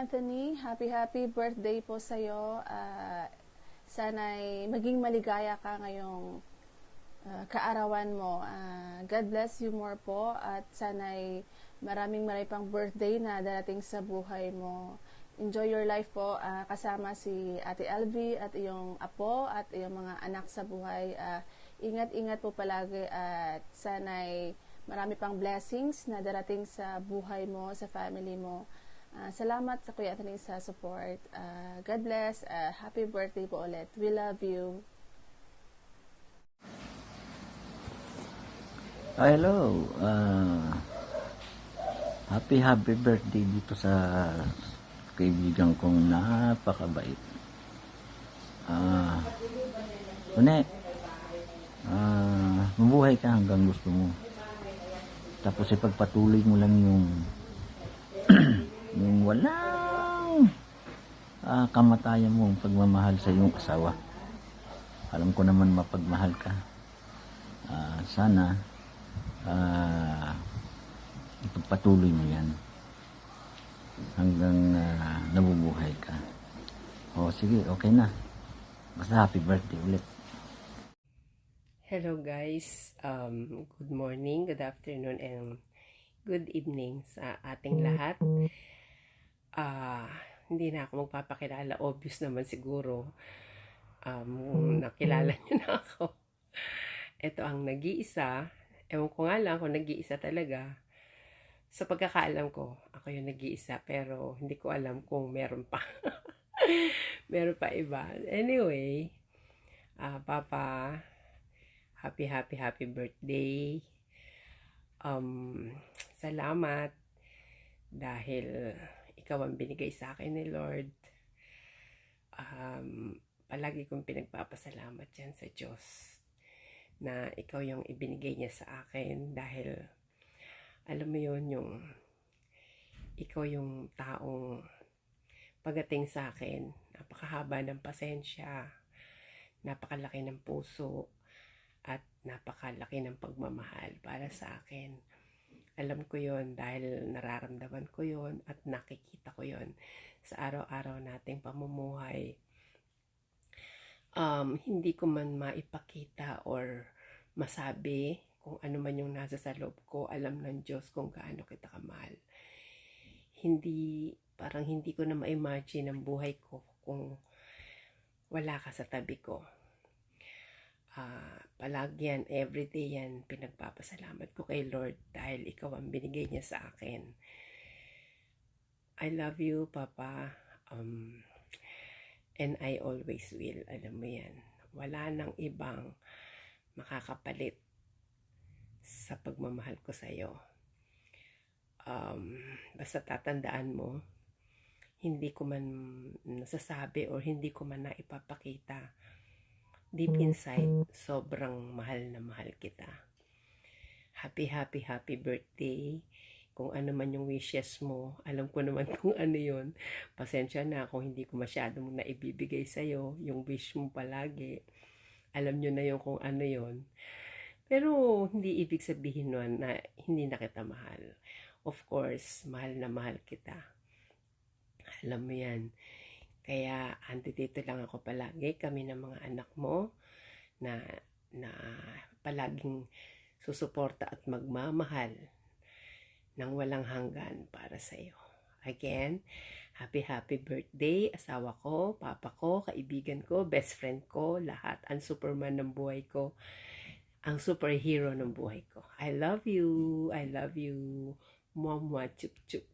Anthony. Happy birthday po sa'yo. Sana'y maging maligaya ka ngayong kaarawan mo. God bless you more po at sana'y maraming pang birthday na darating sa buhay mo. Enjoy your life po kasama si Ate Elvie at iyong apo at iyong mga anak sa buhay. Ingat-ingat po palagi at sana'y marami pang blessings na darating sa buhay mo, sa family mo. Salamat sa Kuya Anthony sa support. God bless. Happy birthday po ulit. We love you. Hello. Happy birthday dito sa kaibigan kong napakabait. Une, mabuhay ka hanggang gusto mo. Tapos ipagpatuloy mo lang yung yung walang kamatayan mo pagmamahal sa iyong asawa. Alam ko naman mapagmahal ka. Sana ipagpatuloy mo yan hanggang nabubuhay ka. Sige, okay na. Basta happy birthday ulit. Hello guys, good morning, good afternoon, and good evening sa ating lahat. Hindi na ako magpapakilala, obvious naman siguro. Nakilala niyo na ako. Ito ang nag-iisa. Ewan ko nga lang kung nag-iisa talaga. Sa pagkakaalam ko, ako yung nag-iisa, pero hindi ko alam kung meron pa. Meron pa iba. Anyway, Papa, happy birthday. Salamat dahil ikaw ang binigay sa akin ni Lord. Palagi kong pinagpapasalamat yan sa Diyos na ikaw yung ibinigay niya sa akin dahil alam mo yun, yung ikaw yung taong pagdating sa akin, napakahaba ng pasensya, napakalaki ng puso, at napakalaki ng pagmamahal para sa akin. Alam ko yon dahil nararamdaman ko yon at nakikita ko yon sa araw-araw nating pamumuhay. Hindi ko man maipakita or masabi kung ano man yung nasa sa loob ko. Alam ng Diyos kung gaano kita kamahal. Parang hindi ko na ma-imagine ang buhay ko kung wala ka sa tabi ko. Palagi yan, everyday yan, pinagpapasalamat ko kay Lord dahil ikaw ang binigay niya sa akin. I love you, Papa, and I always will. Alam mo yan, wala nang ibang makakapalit sa pagmamahal ko sa'yo. Basta tatandaan mo, hindi ko man nasasabi or hindi ko man naipapakita, deep inside, sobrang mahal na mahal kita. Happy birthday. Kung ano man yung wishes mo, alam ko naman kung ano yun. Pasensya na kung hindi ko masyadong naibibigay sa'yo, yung wish mo palagi. Alam nyo na yung kung ano yun. Pero hindi ibig sabihin nun na hindi na kita mahal. Of course, mahal na mahal kita. Alam mo yan. Kaya andito lang ako palagi, kami ng mga anak mo na palaging susuporta at magmamahal ng walang hanggan para sa iyo. Again, happy birthday, asawa ko, papa ko, kaibigan ko, best friend ko, lahat, ang superman ng buhay ko, ang superhero ng buhay ko. I love you. Mwah, mwah, chup, chup.